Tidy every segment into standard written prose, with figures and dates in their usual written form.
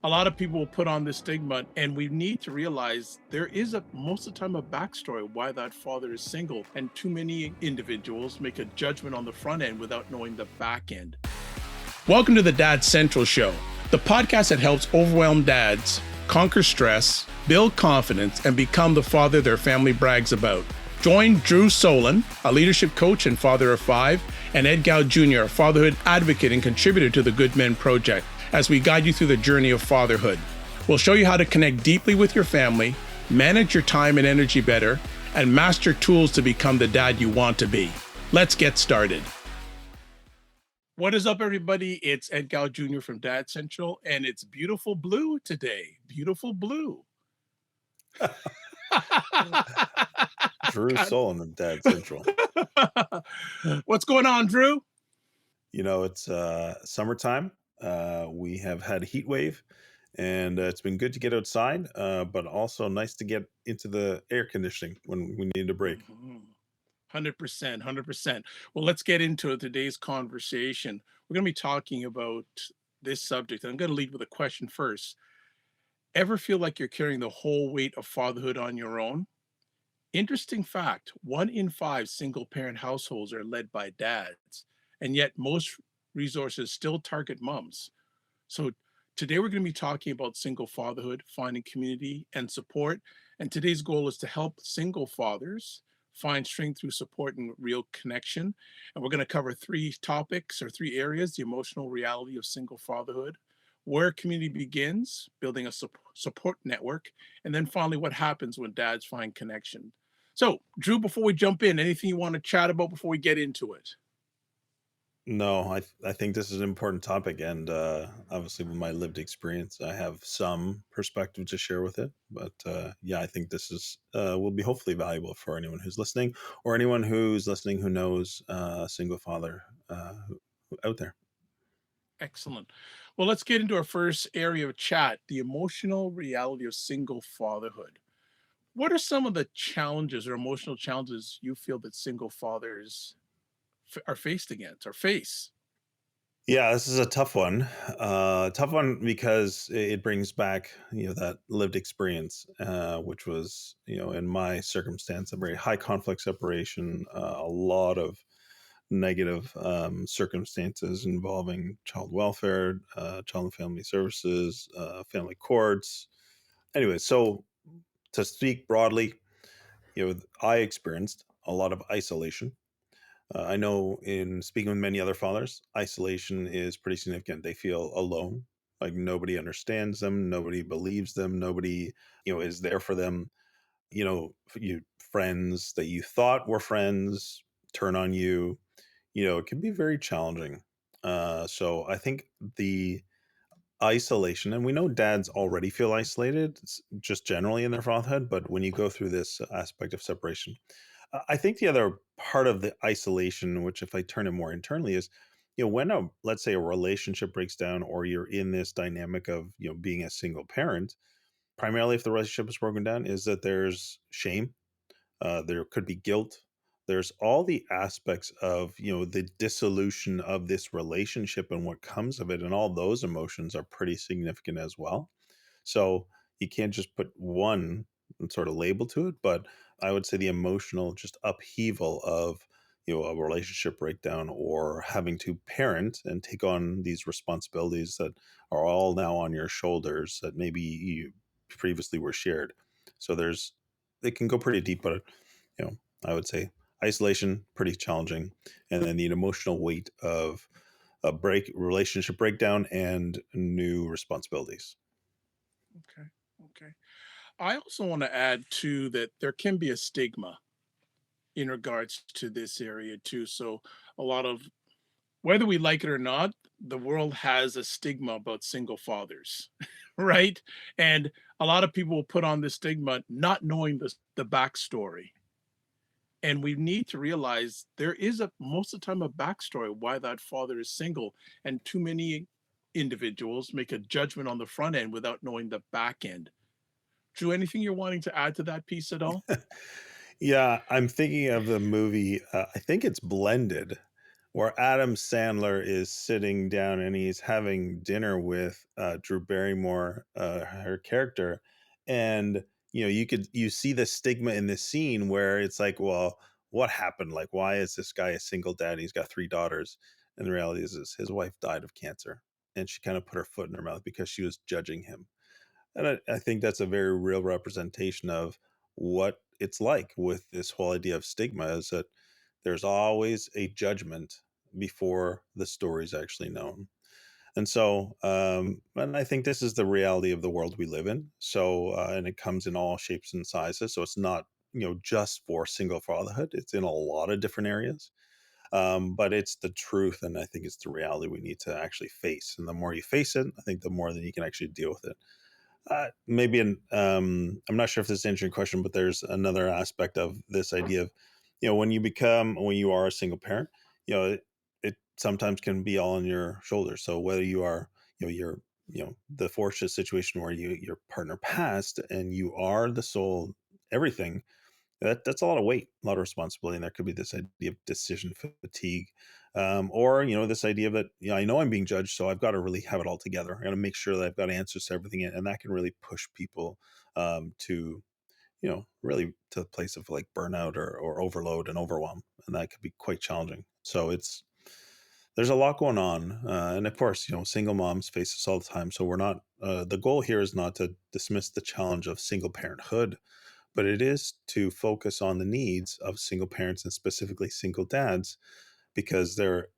A lot of people will put on this stigma, and we need to realize there is most of the time a backstory why that father is single, and too many individuals make a judgment on the front end without knowing the back end. Welcome to the Dad Central Show, the podcast that helps overwhelmed dads conquer stress, build confidence, and become the father their family brags about. Join Drew Solon, a leadership coach and father of five, and Ed Gow Jr., a fatherhood advocate and contributor to the Good Men Project, as we guide you through the journey of fatherhood. We'll show you how to connect deeply with your family, manage your time and energy better, and master tools to become the dad you want to be. Let's get started. What is up, everybody? It's Ed Gow Jr. from Dad Central, and it's beautiful blue today. Beautiful blue. Drew Solon of Dad Central. What's going on, Drew? You know, it's summertime. We have had a heat wave, and it's been good to get outside, but also nice to get into the air conditioning when we need a break. 100%, 100%. Well, let's get into today's conversation. We're going to be talking about this subject. I'm going to lead with a question first. Ever feel like you're carrying the whole weight of fatherhood on your own? Interesting fact, 1 in 5 single parent households are led by dads, and yet most resources still target moms. So today we're going to be talking about single fatherhood, finding community and support. And today's goal is to help single fathers find strength through support and real connection. And we're going to cover 3 topics or 3 areas: the emotional reality of single fatherhood, where community begins, building a support network, and then finally what happens when dads find connection. So, Drew, before we jump in, anything you want to chat about before we get into it? No, I think this is an important topic, and obviously with my lived experience, I have some perspective to share with it. But yeah, I think this is will be hopefully valuable for anyone who's listening, or anyone who's listening who knows a single father out there. Excellent. Well, let's get into our first area of chat, the emotional reality of single fatherhood. What are some of the challenges or emotional challenges you feel that single fathers are faced against or face? Yeah, this is a tough one. Tough one because it brings back, that lived experience, which was, in my circumstance, a very high conflict separation, a lot of negative circumstances involving child welfare, child and family services, family courts. Anyway, so to speak broadly, I experienced a lot of isolation. I know in speaking with many other fathers, isolation is pretty significant. They feel alone, like nobody understands them, nobody believes them, nobody, is there for them. You friends that you thought were friends turn on you. It can be very challenging. So I think the isolation, and we know dads already feel isolated just generally in their fatherhood, but when you go through this aspect of separation, I think the other part of the isolation, which if I turn it more internally, is when let's say a relationship breaks down, or you're in this dynamic of being a single parent. Primarily, if the relationship is broken down, is that there's shame, there could be guilt. There's all the aspects of the dissolution of this relationship and what comes of it, and all those emotions are pretty significant as well. So you can't just put one sort of label to it, but I would say the emotional just upheaval of a relationship breakdown, or having to parent and take on these responsibilities that are all now on your shoulders that maybe you previously were shared. So there's it can go pretty deep, but I would say isolation pretty challenging, and then the emotional weight of a relationship breakdown and new responsibilities. Okay. Okay. I also want to add too that there can be a stigma in regards to this area too. So a lot of, whether we like it or not, the world has a stigma about single fathers, right? And a lot of people will put on this stigma not knowing the backstory. And we need to realize there is most of the time a backstory why that father is single, and too many individuals make a judgment on the front end without knowing the back end. Drew, anything you're wanting to add to that piece at all? Yeah, I'm thinking of the movie. I think it's Blended, where Adam Sandler is sitting down and he's having dinner with Drew Barrymore, her character, and you see the stigma in this scene where it's like, well, what happened? Like, why is this guy a single dad? He's got three daughters, and the reality is his wife died of cancer, and she kind of put her foot in her mouth because she was judging him. And I think that's a very real representation of what it's like with this whole idea of stigma is that there's always a judgment before the story is actually known. And I think this is the reality of the world we live in. And it comes in all shapes and sizes. So it's not, just for single fatherhood. It's in a lot of different areas. But it's the truth. And I think it's the reality we need to actually face. And the more you face it, I think the more that you can actually deal with it. I'm not sure if this is answering your question, but there's another aspect of this idea of, when you are a single parent, it sometimes can be all on your shoulders. So whether you are, the fortunate situation where your partner passed and you are the sole everything, that's a lot of weight, a lot of responsibility, and there could be this idea of decision fatigue, or this idea that I know I'm being judged, so I've got to really have it all together. I got to make sure that I've got answers to everything, and that can really push people to really to the place of like burnout or overload and overwhelm, and that could be quite challenging. So there's a lot going on, and of course, single moms face this all the time. So we're not. The goal here is not to dismiss the challenge of single parenthood, but it is to focus on the needs of single parents and specifically single dads because there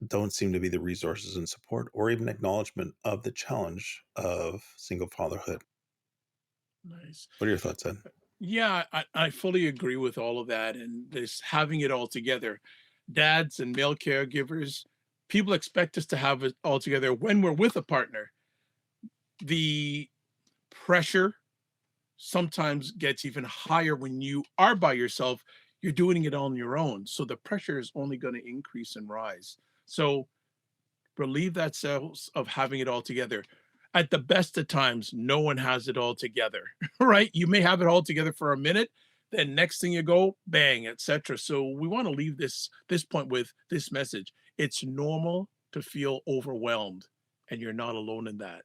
don't seem to be the resources and support or even acknowledgement of the challenge of single fatherhood. Nice. What are your thoughts, Ed? Yeah, I fully agree with all of that. And this having it all together, dads and male caregivers, people expect us to have it all together when we're with a partner. The pressure sometimes gets even higher when you are by yourself. You're doing it on your own. So the pressure is only going to increase and rise. So relieve that sense of having it all together. At the best of times, no one has it all together, right? You may have it all together for a minute, then next thing you go, bang, etc. So we want to leave this point with this message. It's normal to feel overwhelmed, and you're not alone in that.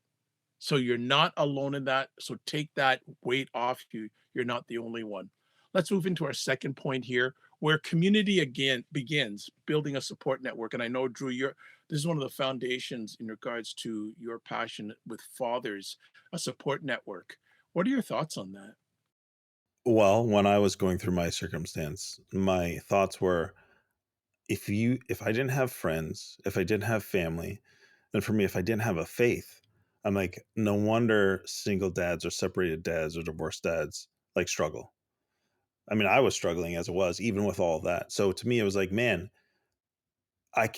So you're not alone in that. So take that weight off you. You're not the only one. Let's move into our second point here, where community again begins building a support network. And I know, Drew, this is one of the foundations in regards to your passion with fathers, a support network. What are your thoughts on that? Well, when I was going through my circumstance, my thoughts were if I didn't have friends, if I didn't have family, then for me, if I didn't have a faith, I'm like, no wonder single dads or separated dads or divorced dads like struggle. I mean, I was struggling as it was, even with all of that. So to me, it was like, man, I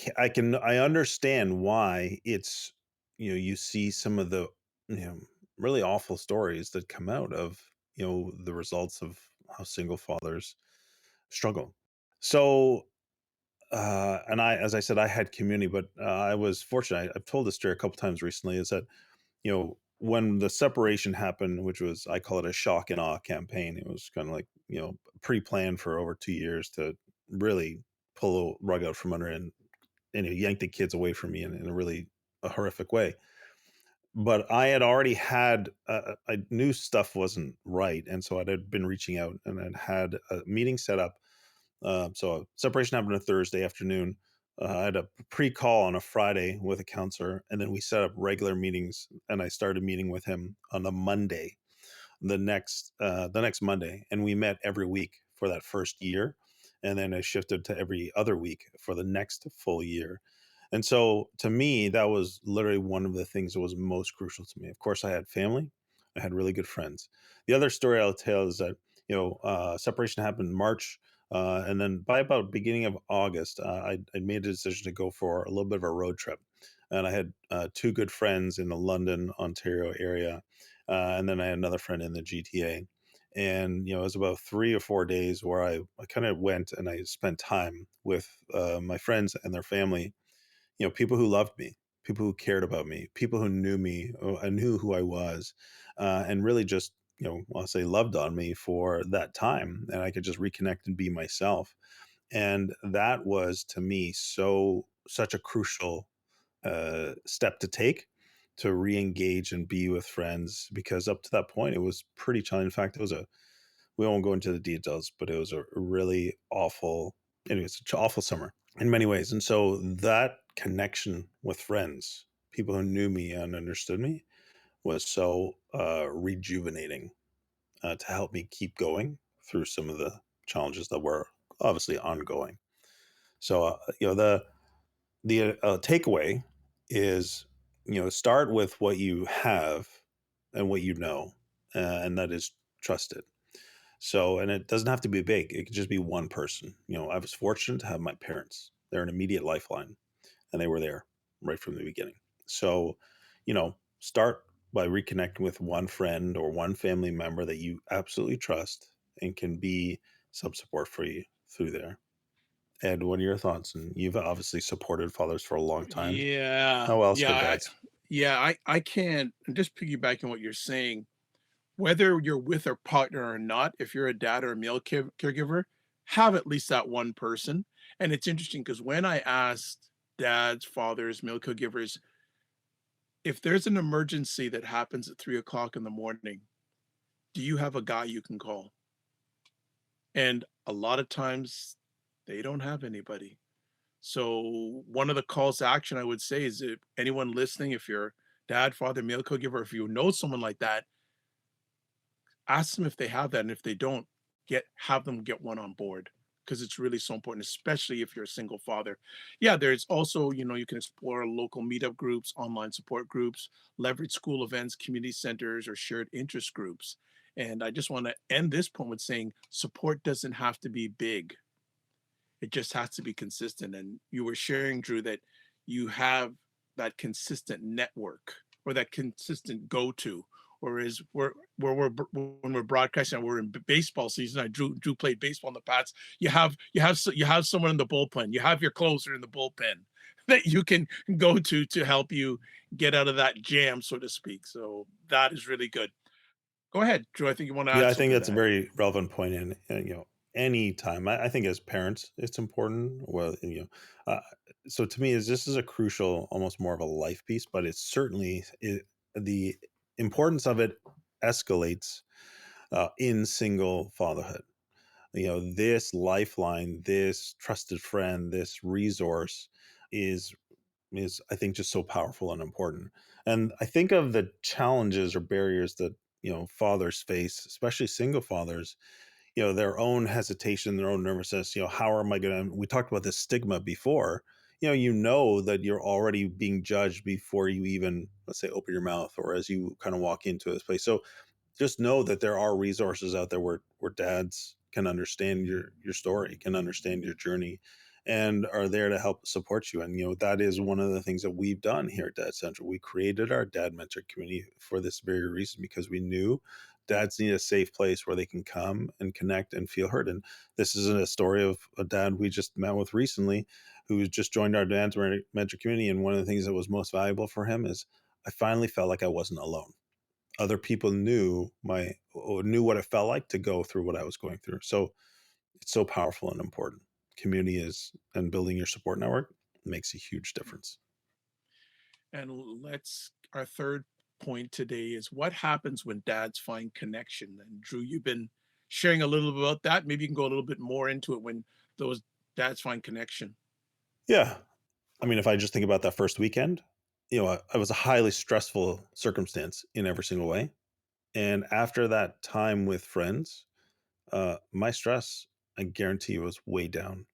understand why it's you see some of the you know really awful stories that come out of the results of how single fathers struggle. So and I, as I said, I had community, but I was fortunate. I've told this story a couple times recently. Is that when the separation happened, which was I call it a shock and awe campaign. It was kind of like pre-planned for over 2 years to really pull the rug out from under and it yanked the kids away from me in a really a horrific way. But I had already had I knew stuff wasn't right, and so I'd been reaching out and I'd had a meeting set up. So separation happened on a Thursday afternoon. I had a pre-call on a Friday with a counselor, and then we set up regular meetings. And I started meeting with him on a Monday, the next Monday, and we met every week for that first year, and then I shifted to every other week for the next full year. And so to me, that was literally one of the things that was most crucial to me. Of course, I had family, I had really good friends. The other story I'll tell is that separation happened in March. And then by about beginning of August, I made a decision to go for a little bit of a road trip. And I had two good friends in the London, Ontario area, and then I had another friend in the GTA. And it was about 3 or 4 days where I kind of went and I spent time with my friends and their family. People who loved me, people who cared about me, people who knew me, knew who I was, and really just I'll say loved on me for that time, and I could just reconnect and be myself. And that was to me such a crucial step to take to re-engage and be with friends, because up to that point it was pretty challenging. In fact, it was a we won't go into the details, but it was a really awful, anyways, awful summer in many ways. And so that connection with friends, people who knew me and understood me, was so rejuvenating, to help me keep going through some of the challenges that were obviously ongoing. So, the takeaway is, start with what you have and what you know, and that is trusted. So, and it doesn't have to be big. It could just be one person. I was fortunate to have my parents. They're an immediate lifeline, and they were there right from the beginning. So, start by reconnecting with one friend or one family member that you absolutely trust and can be some support for you through there. Ed, what are your thoughts? And you've obviously supported fathers for a long time. Yeah, How else yeah, with dads? I can't, and just piggybacking what you're saying, whether you're with a partner or not, if you're a dad or a male caregiver, have at least that one person. And it's interesting because when I asked dads, fathers, male caregivers, if there's an emergency that happens at 3 o'clock in the morning, do you have a guy you can call? And a lot of times they don't have anybody. So one of the calls to action I would say is, if anyone listening, if you're dad, father, male caregiver, if you know someone like that, ask them if they have that, and if they don't, have them get one on board, because it's really so important, especially if you're a single father. Yeah, there's also, you can explore local meetup groups, online support groups, leverage school events, community centers, or shared interest groups. And I just want to end this point with saying support doesn't have to be big. It just has to be consistent. And you were sharing, Drew, that you have that consistent network or that consistent go-to. Whereas when we're broadcasting, we're in baseball season. Drew played baseball in the past. You have someone in the bullpen. You have your closer in the bullpen that you can go to help you get out of that jam, so to speak. So that is really good. Go ahead, Drew. I think you want to Yeah, add I think something to that's a that. very relevant point. In any time, I think as parents, it's important. Well, so to me, is this is a crucial, almost more of a life piece, but it's certainly the importance of it escalates in single fatherhood. This lifeline, this trusted friend, this resource is I think just so powerful and important. And I think of the challenges or barriers that fathers face, especially single fathers, their own hesitation, their own nervousness. How am I going to? We talked about this stigma before. You know that you're already being judged before you even, let's say, open your mouth, or as you kind of walk into this place. So just know that there are resources out there where dads can understand your story, can understand your journey, and are there to help support you. And that is one of the things that we've done here at Dad Central. We created our dad mentor community for this very reason, because we knew dads need a safe place where they can come and connect and feel heard. And this is a story of a dad we just met with recently who just joined our dad mentor community. And one of the things that was most valuable for him is, I finally felt like I wasn't alone. Other people knew what it felt like to go through what I was going through. So it's so powerful and important. Community is and building your support network makes a huge difference. And our third point today is what happens when dads find connection. And Drew, you've been sharing a little bit about that. Maybe you can go a little bit more into it when those dads find connection. Yeah. I mean, if I just think about that first weekend, I was a highly stressful circumstance in every single way. And after that time with friends, my stress, I guarantee you, was way down.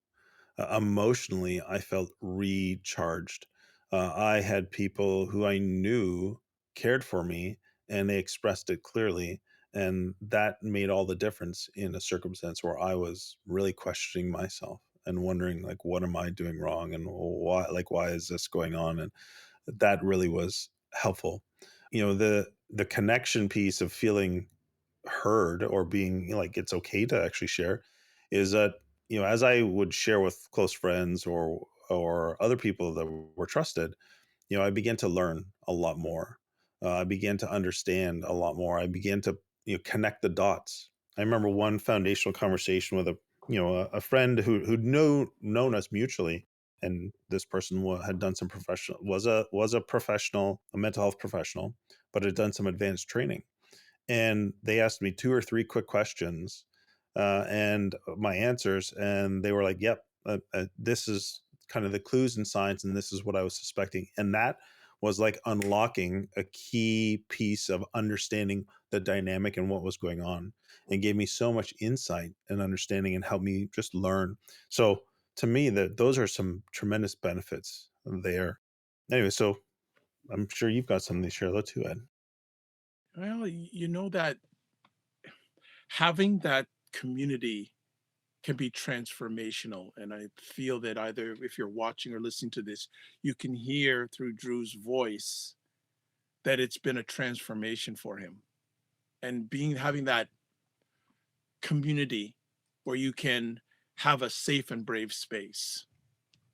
Emotionally, I felt recharged. I had people who I knew cared for me, and they expressed it clearly. And that made all the difference in a circumstance where I was really questioning myself and wondering, like, what am I doing wrong? And why is this going on? And that really was helpful. The connection piece of feeling heard, or being, like, it's okay to actually share, is that as I would share with close friends or other people that were trusted, I began to learn a lot more. I began to understand a lot more. I began to connect the dots. I remember one foundational conversation with a friend who'd known us mutually, and this person had done some professional was a professional, a mental health professional, but had done some advanced training, and they asked me 2 or 3 quick questions, and my answers, and they were like, "Yep, this is kind of the clues and signs, and this is what I was suspecting." And that was like unlocking a key piece of understanding the dynamic and what was going on, and gave me so much insight and understanding and helped me just learn. So to me, that those are some tremendous benefits there. Anyway, so I'm sure you've got something to share though too, Ed. Well, you know that having that community can be transformational. And I feel that either if you're watching or listening to this, you can hear through Drew's voice that it's been a transformation for him. And having that community where you can have a safe and brave space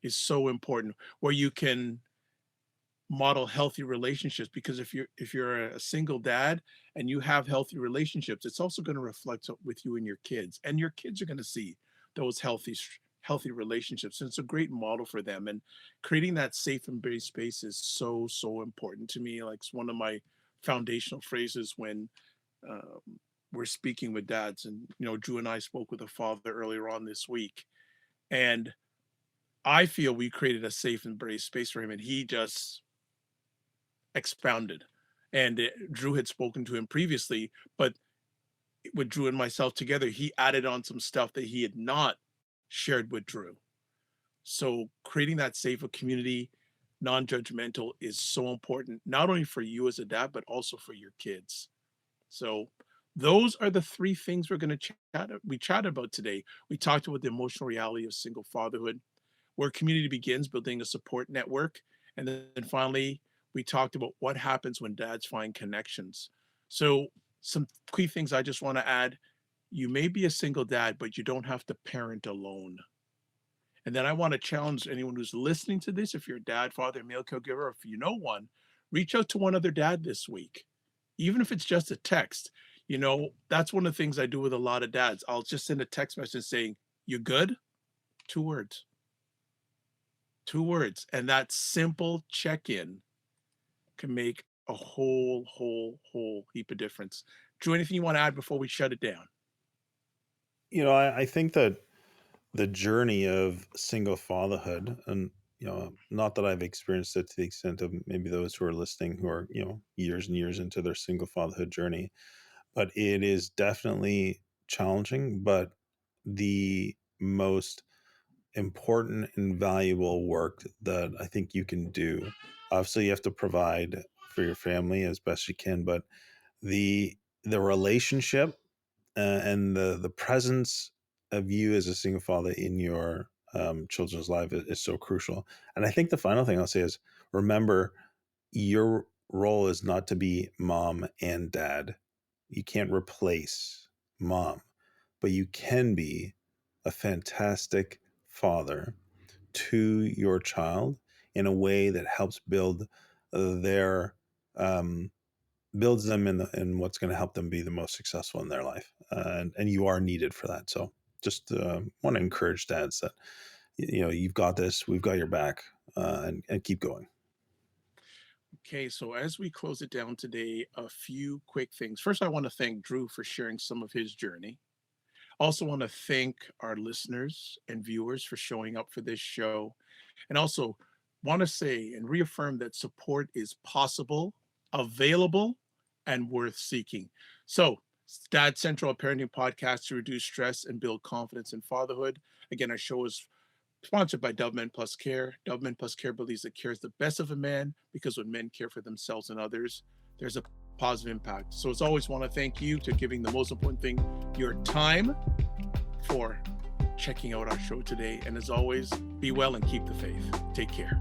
is so important, where you can model healthy relationships, because if you're a single dad and you have healthy relationships, it's also going to reflect with you and your kids are going to see those healthy relationships, and it's a great model for them. And creating that safe and brave space is so important to me. Like, it's one of my foundational phrases when um, we're speaking with dads. And Drew and I spoke with a father earlier on this week, and I feel we created a safe and brave space for him, and he just expounded. And Drew had spoken to him previously, but with Drew and myself together, he added on some stuff that he had not shared with Drew. So creating that safe community, non-judgmental, is so important, not only for you as a dad, but also for your kids. So those are the three things we're going to chat about today. We talked about the emotional reality of single fatherhood, where community begins, building a support network. And then finally, we talked about what happens when dads find connections. So, some key things I just want to add: you may be a single dad, but you don't have to parent alone. And then I want to challenge anyone who's listening to this: if you're a dad, father, male caregiver, or if you know one, reach out to one other dad this week, even if it's just a text. That's one of the things I do with a lot of dads. I'll just send a text message saying, "You good?" 2 words. 2 words. And that simple check-in can make a whole heap of difference. Drew, anything you want to add before we shut it down? I think that the journey of single fatherhood, and not that I've experienced it to the extent of maybe those who are listening who are years and years into their single fatherhood journey, but it is definitely challenging, but the most important and valuable work that I think you can do. Obviously you have to provide for your family as best you can, but the relationship, and the presence of you as a single father in your children's life is so crucial. And I think the final thing I'll say is, remember, your role is not to be mom and dad. You can't replace mom, but you can be a fantastic father to your child in a way that helps their um, builds them in what's going to help them be the most successful in their life, and you are needed for that. So just want to encourage dads that you've got this, we've got your back, and keep going. Okay, so as we close it down today, a few quick things. First, I want to thank Drew for sharing some of his journey. Also want to thank our listeners and viewers for showing up for this show. And also want to say and reaffirm that support is possible, available, and worth seeking. So, Dad Central, a parenting podcast to reduce stress and build confidence in fatherhood. Again, our show is sponsored by Dove Men Plus Care. Dove Men Plus Care believes that care is the best of a man, because when men care for themselves and others, there's a positive impact. So, as always, want to thank you to giving the most important thing, your time, for checking out our show today. And as always, be well and keep the faith. Take care.